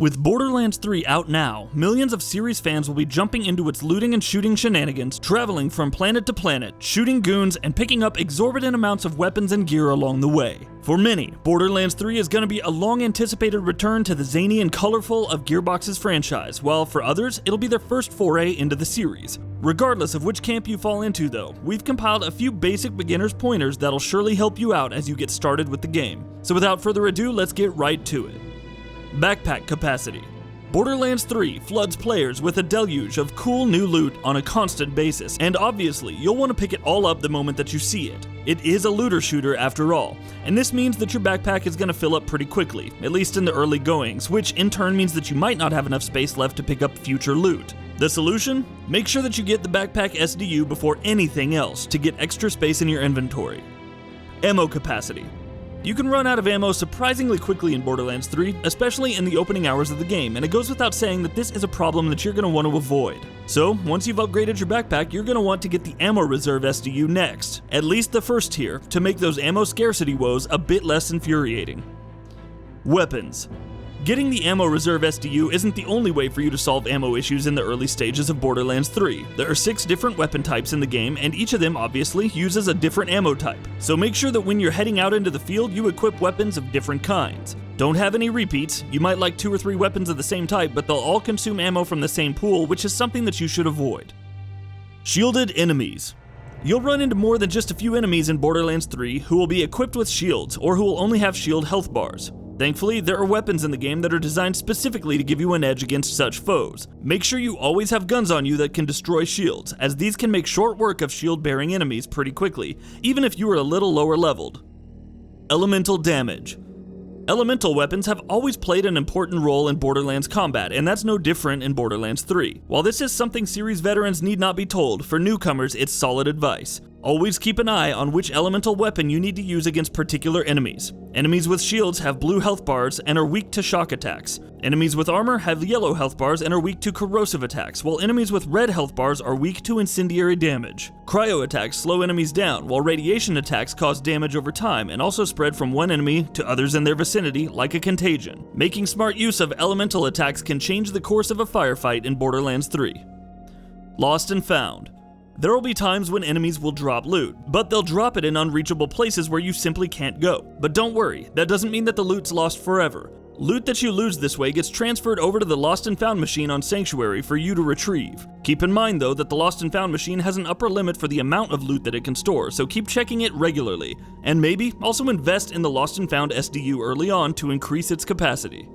With Borderlands 3 out now, millions of series fans will be jumping into its looting and shooting shenanigans, traveling from planet to planet, shooting goons, and picking up exorbitant amounts of weapons and gear along the way. For many, Borderlands 3 is going to be a long-anticipated return to the zany and colorful of Gearbox's franchise, while for others, it'll be their first foray into the series. Regardless of which camp you fall into though, we've compiled a few basic beginner's pointers that'll surely help you out as you get started with the game. So without further ado, let's get right to it. Backpack capacity. Borderlands 3 floods players with a deluge of cool new loot on a constant basis, and obviously you'll want to pick it all up the moment that you see it. It is a looter shooter after all, and this means that your backpack is going to fill up pretty quickly, at least in the early goings, which in turn means that you might not have enough space left to pick up future loot. The solution? Make sure that you get the backpack SDU before anything else to get extra space in your inventory. Ammo capacity. You can run out of ammo surprisingly quickly in Borderlands 3, especially in the opening hours of the game, and it goes without saying that this is a problem that you're going to want to avoid. So, once you've upgraded your backpack, you're going to want to get the Ammo Reserve SDU next, at least the first tier, to make those ammo scarcity woes a bit less infuriating. Weapons. Getting the Ammo Reserve SDU isn't the only way for you to solve ammo issues in the early stages of Borderlands 3. There are 6 different weapon types in the game, and each of them obviously uses a different ammo type. So make sure that when you're heading out into the field, you equip weapons of different kinds. Don't have any repeats. You might like 2 or 3 weapons of the same type, but they'll all consume ammo from the same pool, which is something that you should avoid. Shielded enemies. You'll run into more than just a few enemies in Borderlands 3 who will be equipped with shields, or who will only have shield health bars. Thankfully, there are weapons in the game that are designed specifically to give you an edge against such foes. Make sure you always have guns on you that can destroy shields, as these can make short work of shield-bearing enemies pretty quickly, even if you are a little lower leveled. Elemental damage. Elemental weapons have always played an important role in Borderlands combat, and that's no different in Borderlands 3. While this is something series veterans need not be told, for newcomers it's solid advice. Always keep an eye on which elemental weapon you need to use against particular enemies. Enemies with shields have blue health bars and are weak to shock attacks. Enemies with armor have yellow health bars and are weak to corrosive attacks, while enemies with red health bars are weak to incendiary damage. Cryo attacks slow enemies down, while radiation attacks cause damage over time and also spread from one enemy to others in their vicinity like a contagion. Making smart use of elemental attacks can change the course of a firefight in Borderlands 3. Lost and found. There will be times when enemies will drop loot, but they'll drop it in unreachable places where you simply can't go. But don't worry, that doesn't mean that the loot's lost forever. Loot that you lose this way gets transferred over to the Lost and Found machine on Sanctuary for you to retrieve. Keep in mind though that the Lost and Found machine has an upper limit for the amount of loot that it can store, so keep checking it regularly, and maybe also invest in the Lost and Found SDU early on to increase its capacity.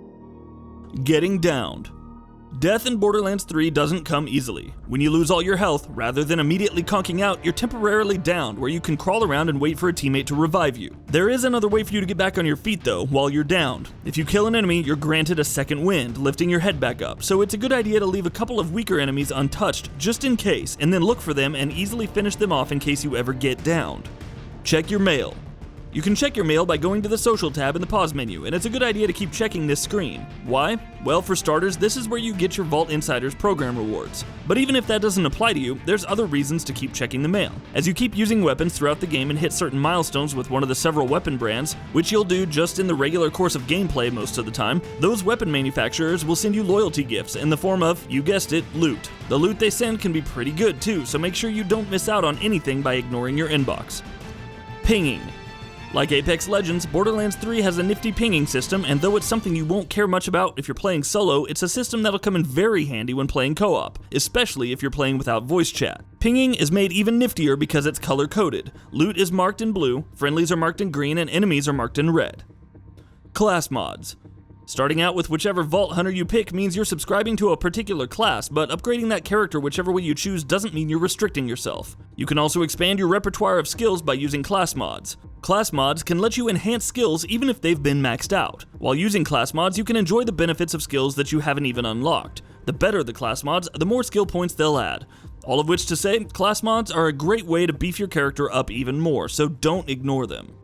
Getting downed. Death in Borderlands 3 doesn't come easily. When you lose all your health, rather than immediately conking out, you're temporarily downed, where you can crawl around and wait for a teammate to revive you. There is another way for you to get back on your feet though, while you're downed. If you kill an enemy, you're granted a second wind, lifting your head back up, so it's a good idea to leave a couple of weaker enemies untouched, just in case, and then look for them and easily finish them off in case you ever get downed. Check your mail. You can check your mail by going to the Social tab in the pause menu, and it's a good idea to keep checking this screen. Why? Well, for starters, this is where you get your Vault Insiders program rewards. But even if that doesn't apply to you, there's other reasons to keep checking the mail. As you keep using weapons throughout the game and hit certain milestones with one of the several weapon brands, which you'll do just in the regular course of gameplay most of the time, those weapon manufacturers will send you loyalty gifts in the form of, you guessed it, loot. The loot they send can be pretty good too, so make sure you don't miss out on anything by ignoring your inbox. Pinging. Like Apex Legends, Borderlands 3 has a nifty pinging system, and though it's something you won't care much about if you're playing solo, it's a system that'll come in very handy when playing co-op, especially if you're playing without voice chat. Pinging is made even niftier because it's color-coded. Loot is marked in blue, friendlies are marked in green, and enemies are marked in red. Class mods. Starting out with whichever Vault Hunter you pick means you're subscribing to a particular class, but upgrading that character whichever way you choose doesn't mean you're restricting yourself. You can also expand your repertoire of skills by using class mods. Class mods can let you enhance skills even if they've been maxed out. While using class mods, you can enjoy the benefits of skills that you haven't even unlocked. The better the class mods, the more skill points they'll add. All of which to say, class mods are a great way to beef your character up even more, so don't ignore them.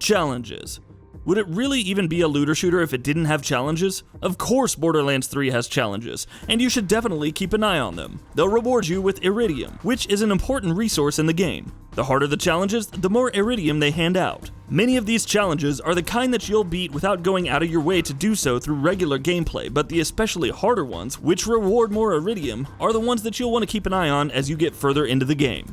Challenges. Would it really even be a looter shooter if it didn't have challenges? Of course Borderlands 3 has challenges, and you should definitely keep an eye on them. They'll reward you with Iridium, which is an important resource in the game. The harder the challenges, the more Iridium they hand out. Many of these challenges are the kind that you'll beat without going out of your way to do so through regular gameplay, but the especially harder ones, which reward more iridium, are the ones that you'll want to keep an eye on as you get further into the game.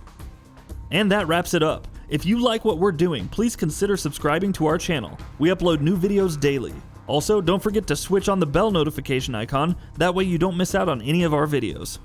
And that wraps it up. If you like what we're doing, please consider subscribing to our channel. We upload new videos daily. Also, don't forget to switch on the bell notification icon, that way you don't miss out on any of our videos.